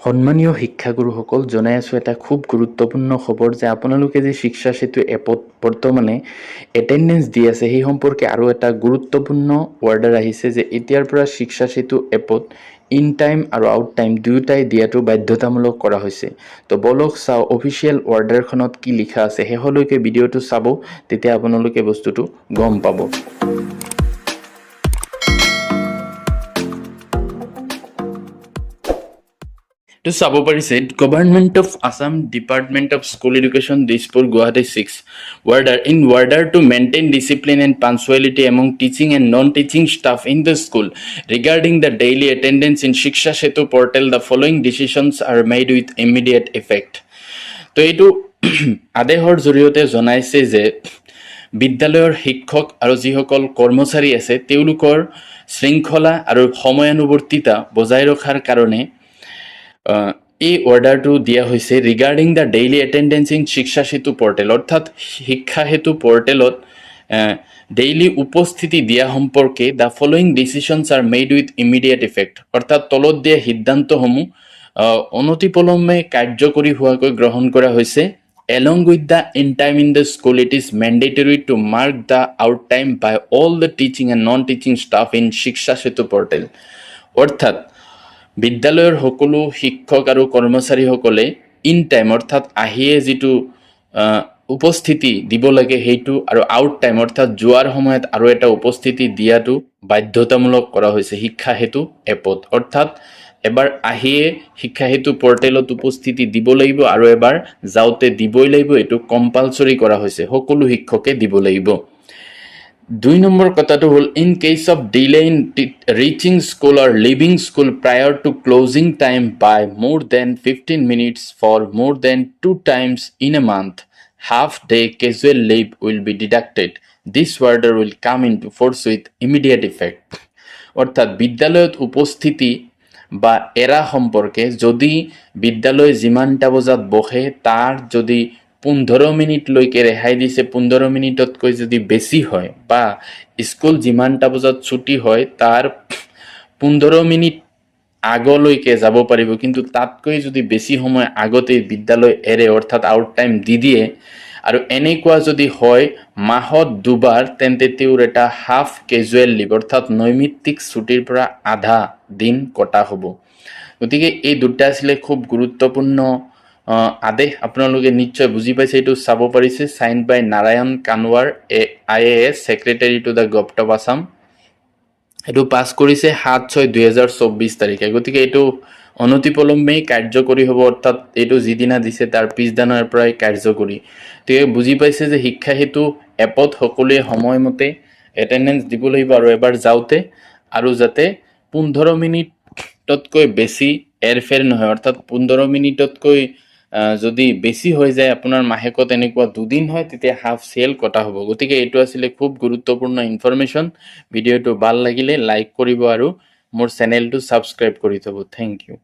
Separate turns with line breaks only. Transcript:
সন্মানীয় শিক্ষাগুৰুসকল, জনাই আছোঁ এটা খুব গুৰুত্বপূৰ্ণ খবৰ যে আপোনালোকে যে শিক্ষা সেতু এপত বৰ্তমানে এটেণ্ডেঞ্চ দি আছে সেই সম্পৰ্কে আৰু এটা গুৰুত্বপূৰ্ণ অৰ্ডাৰ আহিছে যে এতিয়াৰ পৰা শিক্ষা সেতু এপত ইন টাইম আৰু আউট টাইম দুয়োটাই দিয়াটো বাধ্যতামূলক কৰা হৈছে। তো বলক চাওঁ অফিচিয়েল অৰ্ডাৰখনত কি লিখা আছে। শেষলৈকে ভিডিঅ'টো চাব, তেতিয়া আপোনালোকে বস্তুটো গম পাব। To চাব পাৰিছে government of Assam department of school education Dispur Guwahati 6 order to maintain discipline and punctuality among teaching and non-teaching staff in the school regarding the daily attendance in Shiksha Setu portal, the following decisions are made with immediate effect. তো এইটো আদেশৰ জৰিয়তে জনাইছে যে বিদ্যালয়ৰ শিক্ষক আৰু যিসকল কৰ্মচাৰী আছে তেওঁলোকৰ শৃংখলা আৰু সময়ানুৱৰ্তিতা বজাই ৰখাৰ কাৰণে এই অৰ্ডাৰটো দিয়া হৈছে regarding the daily attendance in শিক্ষা সেতু পৰ্টেল, অৰ্থাৎ শিক্ষা সেতু পৰ্টেলত ডেইলি উপস্থিতি দিয়া সম্পৰ্কে the following decisions are made with immediate effect, অৰ্থাৎ তলত দিয়া সিদ্ধান্তসমূহ অনতিপলমে কাৰ্যকৰী হোৱাকৈ গ্ৰহণ কৰা হৈছে। Along with the in time in the school, it is mandatory to mark the out time by all the teaching and non-teaching staff in Shiksha Setu portal. অৰ্থাৎ বিদ্যালয়ৰ সকলো শিক্ষক আৰু কৰ্মচাৰীসকলে ইন টাইম অৰ্থাৎ আহিয়ে যিটো উপস্থিতি দিব লাগে সেইটো আৰু আউট টাইম অৰ্থাৎ যোৱাৰ সময়ত আৰু এটা উপস্থিতি দিয়াটো বাধ্যতামূলক কৰা হৈছে শিক্ষা সেতু এপত। অৰ্থাৎ এবাৰ আহিয়ে শিক্ষা সেতু পৰ্টেলত উপস্থিতি দিব লাগিব আৰু এবাৰ যাওঁতে দিবই লাগিব, এইটো কম্পালচৰি কৰা হৈছে, সকলো শিক্ষকে দিব লাগিব। 2 নম্বৰ কথাটো হ'ল in case of delay in reaching school or leaving school prior to closing time by more than 15 minutes for more than 2 times in a month, half day casual leave will be deducted. This order will come into force with immediate effect. অৰ্থাৎ বিদ্যালয়ত উপস্থিতি বা এৰা সম্পৰ্কে যদি বিদ্যালয় যিমানটা বজাত বহে তাৰ যদি 15 মিনিটলৈকে ৰেহাই দিছে, 15 মিনিটতকৈ যদি বেছি হয় বা স্কুল যিমানটা বজাত ছুটি হয় তাৰ 15 মিনিট আগলৈকে যাব পাৰিব, কিন্তু তাতকৈ যদি বেছি সময় আগতে বিদ্যালয় এৰে অৰ্থাৎ আউট টাইম দি দিয়ে আৰু এনেকুৱা যদি হয় মাহত 2 বাৰ, তেন্তে তেওঁৰ এটা হাফ কেজুৱেল লিভ অৰ্থাৎ নৈমিত্তিক ছুটিৰ পৰা আধা দিন কটা হ'ব। গতিকে এই দুটা আছিলে খুব গুৰুত্বপূৰ্ণ আদেশ, আপোনালোকে নিশ্চয় বুজি পাইছে। এইটো চাব পাৰিছে sign by Narayan Kanwar IAS secretary to the government of Assam. এইটো পাছ কৰিছে 7/6/2024 তাৰিখে। গতিকে এইটো অনতিপলমেই কাৰ্যকৰী হ'ব, অৰ্থাৎ এইটো যিদিনা দিছে তাৰ পিছদিনাৰ পৰাই কাৰ্যকৰী। গতিকে বুজি পাইছে যে শিক্ষা সেতু এপত সকলোৱে সময়মতে এটেণ্ডেঞ্চ দিব লাগিব আৰু এবাৰ যাওঁতে, আৰু যাতে 15 মিনিটতকৈ বেছি এৰফেৰ নহয়, অৰ্থাৎ 15 মিনিটতকৈ যদি বেছি হৈ যায় আপোনাৰ মাহেকত এনেকুৱা 2 দিন হয় তেতিয়া হাফ চেল কটা হ'ব। গতিকে এইটো আছিলে খুব গুৰুত্বপূৰ্ণ ইনফৰমেশ্যন। ভিডিঅ'টো ভাল লাগিলে লাইক কৰিব আৰু মোৰ চেনেলটো ছাবস্ক্ৰাইব কৰি থ'ব। Thank U.